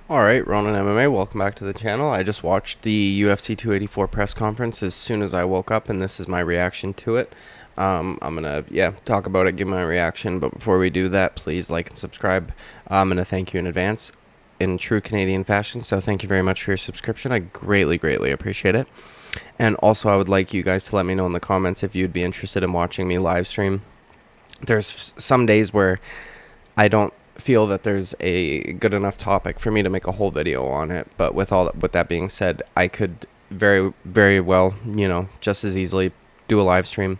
Alright, Ronan MMA, welcome back to the channel. I just watched the UFC 284 press conference as soon as I woke up, and this is my reaction to it. I'm gonna, talk about it, give my reaction, but before we do that, please like and subscribe. I'm gonna thank you in advance in true Canadian fashion, so thank you very much for your subscription. I greatly appreciate it. And also, I would like you guys to let me know in the comments if you'd be interested in watching me live stream. There's some days where I don't feel that there's a good enough topic for me to make a whole video on it, but with that being said, I could very well, just as easily do a live stream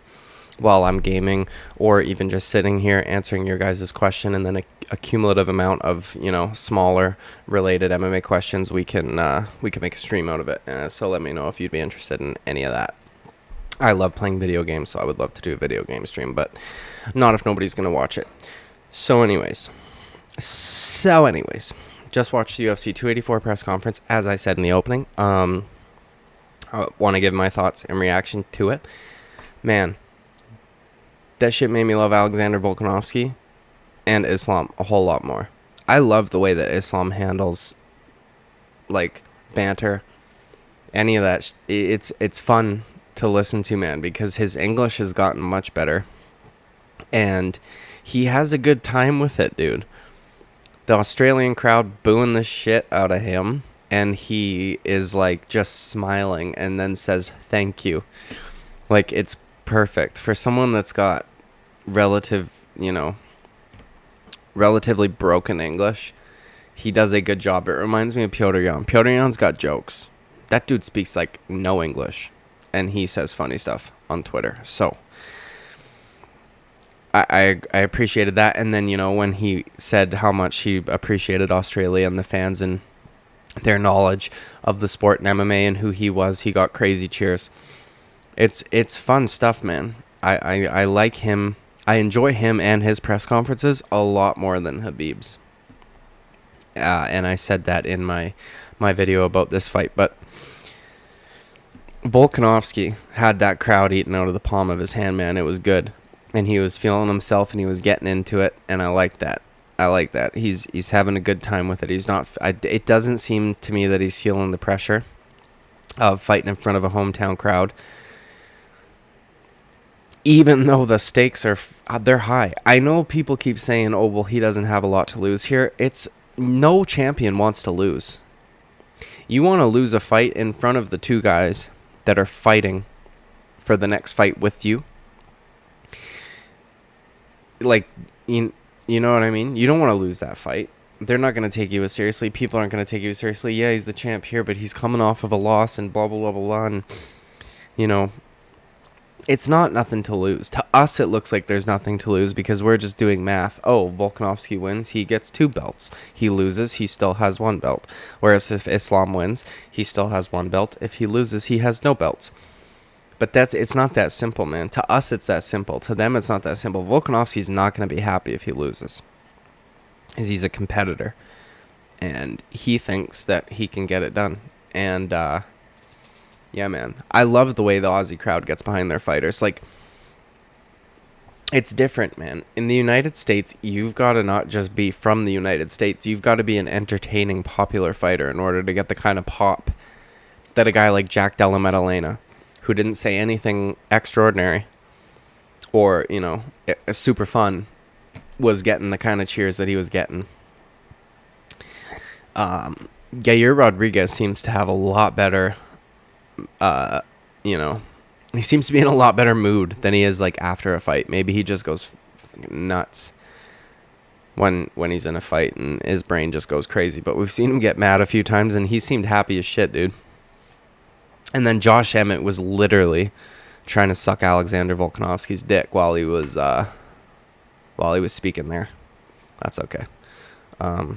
while I'm gaming, or even just sitting here answering your guys' question, and then a cumulative amount of smaller related MMA questions. We can make a stream out of it. So let me know if you'd be interested in any of that. I love playing video games, so I would love to do a video game stream, but not if nobody's gonna watch it. So anyways, just watched the UFC 284 press conference, as I said in the opening. I want to give my thoughts and reaction to it. Man, that shit made me love Alexander Volkanovski and Islam a whole lot more. I love the way that Islam handles, like, banter. Any of that. It's fun to listen to, man, because his English has gotten much better. And he has a good time with it, dude. The Australian crowd booing the shit out of him, and he is like just smiling and then says thank you. Like, it's perfect for someone that's got relatively broken English. He does a good job. It reminds me of Piotr Jan. Piotr Jan's got jokes. That dude speaks like no English, and he says funny stuff on Twitter. So I appreciated that. And then, when he said how much he appreciated Australia and the fans and their knowledge of the sport and MMA and who he was, he got crazy cheers. It's fun stuff, man. I like him. I enjoy him and his press conferences a lot more than Khabib's. And I said that in my video about this fight. But Volkanovski had that crowd eaten out of the palm of his hand, man. It was good. And he was feeling himself, and he was getting into it, and I like that. He's having a good time with it. He's not. It doesn't seem to me that he's feeling the pressure of fighting in front of a hometown crowd, even though the stakes they're high. I know people keep saying, "Oh, well, he doesn't have a lot to lose here." It's no champion wants to lose. You want to lose a fight in front of the two guys that are fighting for the next fight with you. Like, you know what I mean? You don't want to lose that fight. They're not going to take you as seriously. People aren't going to take you as seriously. Yeah, he's the champ here, but he's coming off of a loss and blah, blah, blah, blah, blah. And, it's not nothing to lose. To us, it looks like there's nothing to lose because we're just doing math. Oh, Volkanovski wins, he gets 2 belts. He loses, he still has 1 belt. Whereas if Islam wins, he still has 1 belt. If he loses, he has no belts. But it's not that simple, man. To us, it's that simple. To them, it's not that simple. Volkanovski's not going to be happy if he loses, because he's a competitor, and he thinks that he can get it done. And yeah, man, I love the way the Aussie crowd gets behind their fighters. Like, it's different, man. In the United States, you've got to not just be from the United States. You've got to be an entertaining, popular fighter in order to get the kind of pop that a guy like Jack Della Maddalena, who didn't say anything extraordinary or, super fun, was getting the kind of cheers that he was getting. Yair Rodriguez seems to have a lot better, he seems to be in a lot better mood than he is, like, after a fight. Maybe he just goes nuts when he's in a fight and his brain just goes crazy. But we've seen him get mad a few times, and he seemed happy as shit, dude. And then Josh Emmett was literally trying to suck Alexander Volkanovski's dick while he was speaking there. That's okay. I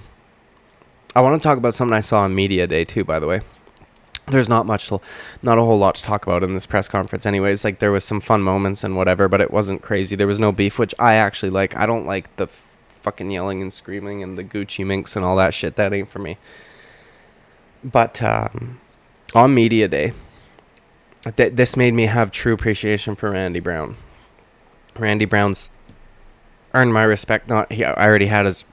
want to talk about something I saw on Media Day too, by the way. There's not a whole lot to talk about in this press conference anyways. Like, there was some fun moments and whatever, but it wasn't crazy. There was no beef, which I actually like. I don't like the fucking yelling and screaming and the Gucci minks and all that shit. That ain't for me. But on Media Day, this made me have true appreciation for Randy Brown. Randy Brown's earned my respect. I already had his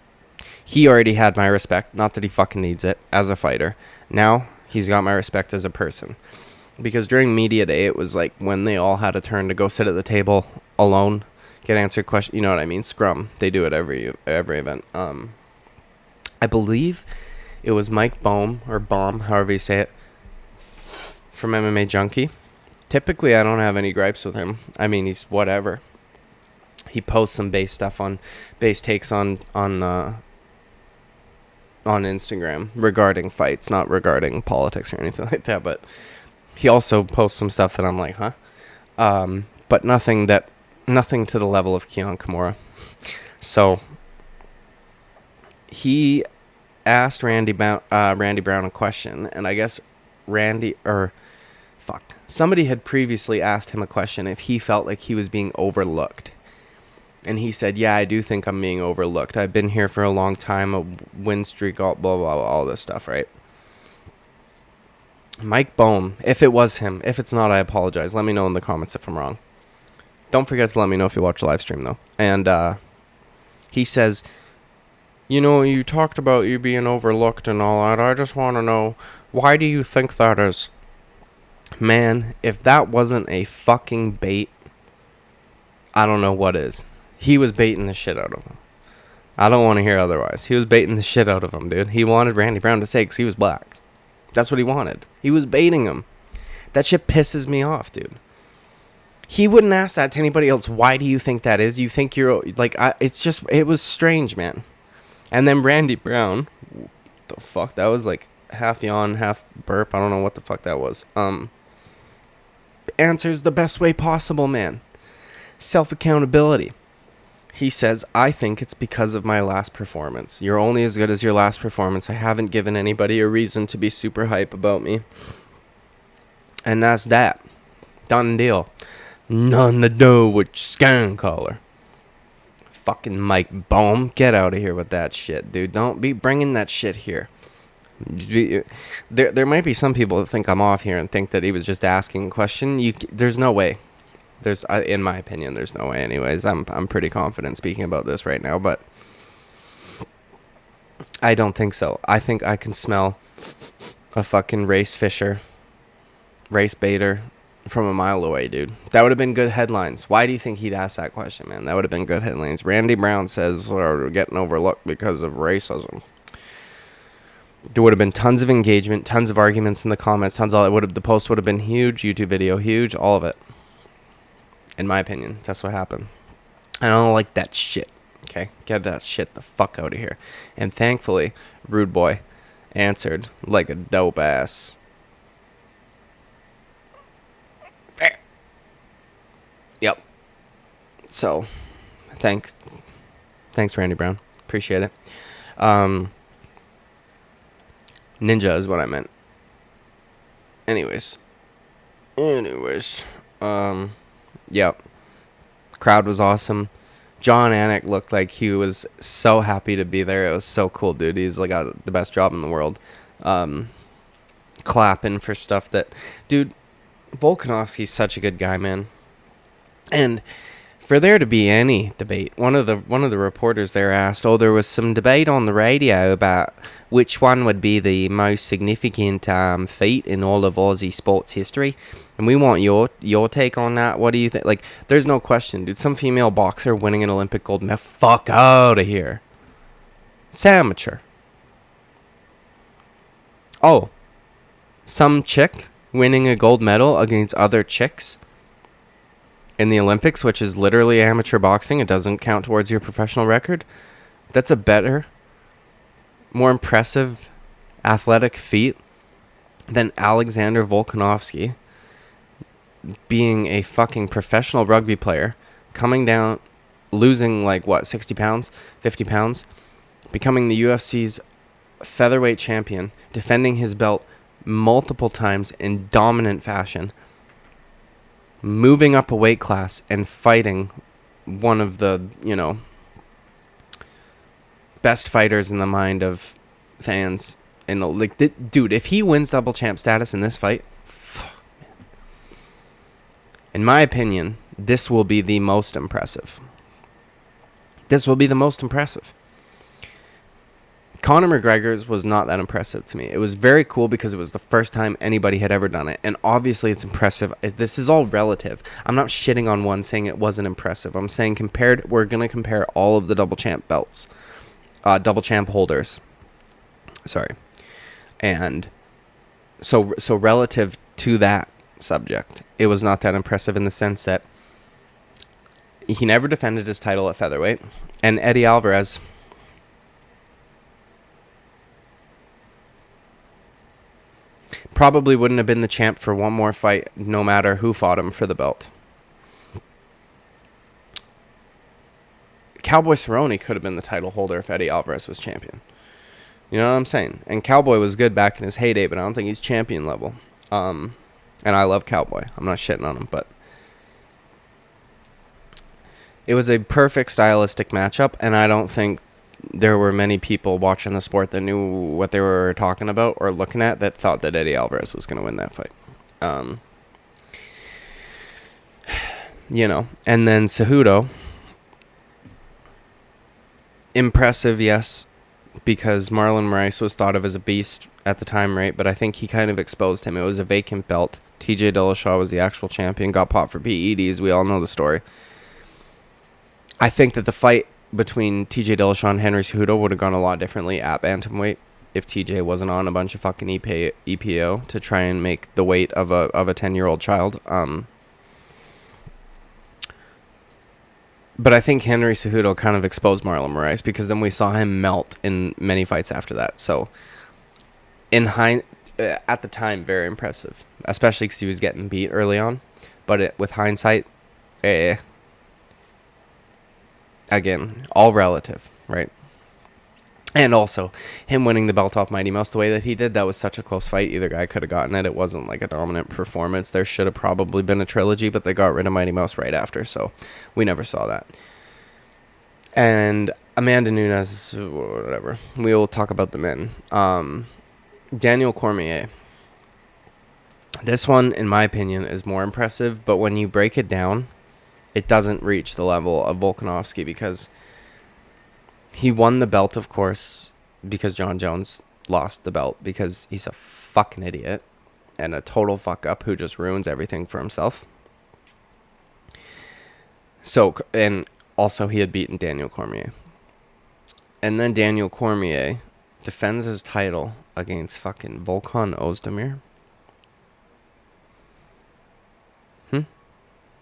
He already had my respect. Not that he fucking needs it as a fighter. Now he's got my respect as a person. Because during media day, it was like when they all had a turn to go sit at the table alone, get answered questions. You know what I mean? Scrum. They do it every event. I believe it was Mike Bohm or Baum, however you say it, from MMA Junkie. Typically, I don't have any gripes with him. I mean, he's whatever. He posts some base stuff on base takes on Instagram regarding fights, not regarding politics or anything like that. But he also posts some stuff that I'm like, huh? But nothing to the level of Keon Kimura. So he asked Randy Brown a question, and I guess somebody had previously asked him a question if he felt like he was being overlooked. And he said, yeah, I do think I'm being overlooked. I've been here for a long time, a win streak, blah, blah, blah, all this stuff, right? Mike Bohm, if it was him, if it's not, I apologize. Let me know in the comments if I'm wrong. Don't forget to let me know if you watch the live stream, though. And he says, you talked about you being overlooked and all that. I just want to know, why do you think that is? Man, if that wasn't a fucking bait, I don't know what is. He was baiting the shit out of him. I don't want to hear otherwise. He was baiting the shit out of him, dude. He wanted Randy Brown to say because he was black. That's what he wanted. He was baiting him. That shit pisses me off, dude. He wouldn't ask that to anybody else. Why do you think that is? You think you're like, it was strange, man. And then Randy Brown, the fuck, that was like half yawn, half burp. I don't know what the fuck that was. Answers the best way possible, man. Self-accountability. He says, I think it's because of my last performance. You're only as good as your last performance. I haven't given anybody a reason to be super hype about me. And that's that. Done deal. None to do with scan color. Fucking Mike Bohm. Get out of here with that shit, dude. Don't be bringing that shit here. There might be some people that think I'm off here and think that he was just asking a question. There's no way. In my opinion, there's no way. Anyways, I'm pretty confident speaking about this right now, but I don't think so. I think I can smell a fucking race baiter from a mile away, dude. That would have been good headlines. Why do you think he'd ask that question, man? That would have been good headlines. Randy Brown says we're getting overlooked because of racism. There would have been tons of engagement, tons of arguments in the comments, the post would have been huge, YouTube video huge, all of it. In my opinion, that's what happened. I don't like that shit. Okay? Get that shit the fuck out of here. And thankfully, Rude Boy answered like a dope ass. Yep. So, thanks, Randy Brown. Appreciate it. Ninja is what I meant. Anyways. Yep. Crowd was awesome. John Anik looked like he was so happy to be there. It was so cool, dude. He's like got the best job in the world. Clapping for stuff that... Dude, Volkanovski's such a good guy, man. And for there to be any debate, one of the reporters there asked, there was some debate on the radio about which one would be the most significant feat in all of Aussie sports history, and we want your take on that. What do you think? Like, there's no question, dude. Some female boxer winning an Olympic gold medal. Fuck out of here. It's amateur. Oh, some chick winning a gold medal against other chicks in the Olympics, which is literally amateur boxing. It doesn't count towards your professional record. That's a better, more impressive athletic feat than Alexander Volkanovski being a fucking professional rugby player, coming down, losing 60 pounds, 50 pounds, becoming the UFC's featherweight champion, defending his belt multiple times in dominant fashion, moving up a weight class and fighting one of the, best fighters in the mind of fans. And dude, if he wins double champ status in this fight, in my opinion, this will be the most impressive. Conor McGregor's was not that impressive to me. It was very cool because it was the first time anybody had ever done it. And obviously it's impressive. This is all relative. I'm not shitting on one saying it wasn't impressive. I'm saying we're going to compare all of the double champ belts. Double champ holders. Sorry. And so relative to that subject, it was not that impressive in the sense that he never defended his title at featherweight. And Eddie Alvarez probably wouldn't have been the champ for one more fight, no matter who fought him for the belt. Cowboy Cerrone could have been the title holder if Eddie Alvarez was champion. You know what I'm saying? And Cowboy was good back in his heyday, but I don't think he's champion level. And I love Cowboy. I'm not shitting on him, but it was a perfect stylistic matchup, and I don't think there were many people watching the sport that knew what they were talking about or looking at that thought that Eddie Alvarez was going to win that fight. And then Cejudo, impressive, yes, because Marlon Moraes was thought of as a beast at the time, right? But I think he kind of exposed him. It was a vacant belt. TJ Dillashaw was the actual champion, got popped for PEDs. We all know the story. I think that the fight between TJ Dillashaw and Henry Cejudo would have gone a lot differently at bantamweight if TJ wasn't on a bunch of fucking EPO to try and make the weight of a 10-year-old child. But I think Henry Cejudo kind of exposed Marlon Moraes because then we saw him melt in many fights after that. So, at the time, very impressive, especially because he was getting beat early on. But with hindsight, again, all relative, right? And also, him winning the belt off Mighty Mouse the way that he did, that was such a close fight. Either guy could have gotten it. It wasn't like a dominant performance. There should have probably been a trilogy, but they got rid of Mighty Mouse right after, so we never saw that. And Amanda Nunes, whatever. We will talk about the men. Daniel Cormier. This one, in my opinion, is more impressive, but when you break it down, it doesn't reach the level of Volkanovski because he won the belt, of course, because John Jones lost the belt because he's a fucking idiot and a total fuck up who just ruins everything for himself. So, and also he had beaten Daniel Cormier. And then Daniel Cormier defends his title against fucking Volkan Ozdemir.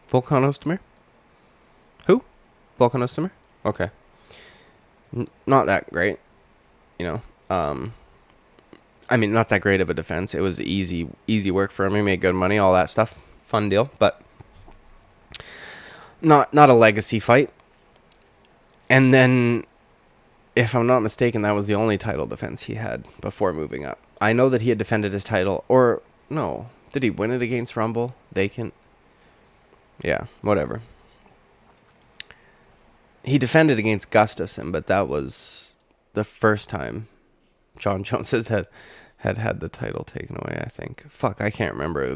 Volkan Ozdemir? Who? Volkan Ozdemir? Okay. Not that great, I mean, not that great of a defense. It was easy work for him. He made good money, all that stuff. Fun deal, but not a legacy fight. And then, if I'm not mistaken, that was the only title defense he had before moving up. I know that he had defended his title, or no, did he win it against Rumble? Vacant? Yeah, whatever. He defended against Gustafsson, but that was the first time John Jones had the title taken away, I think. Fuck, I can't remember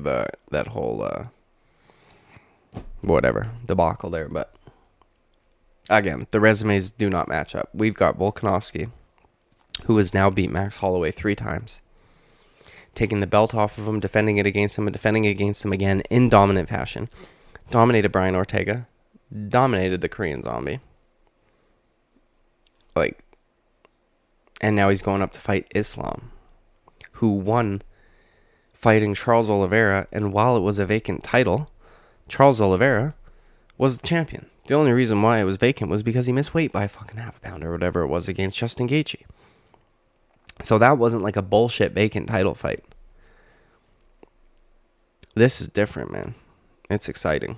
that whole debacle there, but again, the resumes do not match up. We've got Volkanovski, who has now beat Max Holloway 3 times, taking the belt off of him, defending it against him, and defending it against him again in dominant fashion. Dominated Brian Ortega, dominated the Korean Zombie. And now he's going up to fight Islam, who won fighting Charles Oliveira, and while it was a vacant title, Charles Oliveira was the champion. The only reason why it was vacant was because he missed weight by a fucking half a pound or whatever it was against Justin Gaethje. So that wasn't like a bullshit vacant title fight. This is different, man. It's exciting.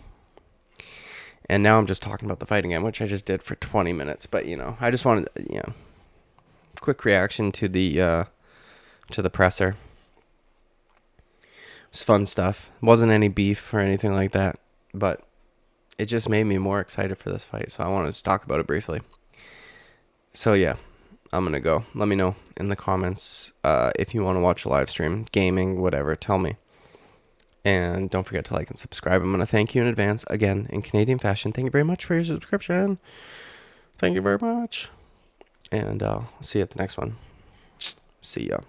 And now I'm just talking about the fight again, which I just did for 20 minutes. But, I just wanted, quick reaction to the presser. It was fun stuff. Wasn't any beef or anything like that. But it just made me more excited for this fight. So I wanted to talk about it briefly. So, yeah, I'm going to go. Let me know in the comments if you want to watch a live stream, gaming, whatever. Tell me. And don't forget to like and subscribe. I'm going to thank you in advance, again, in Canadian fashion. Thank you very much for your subscription. Thank you very much. And I'll see you at the next one. See ya.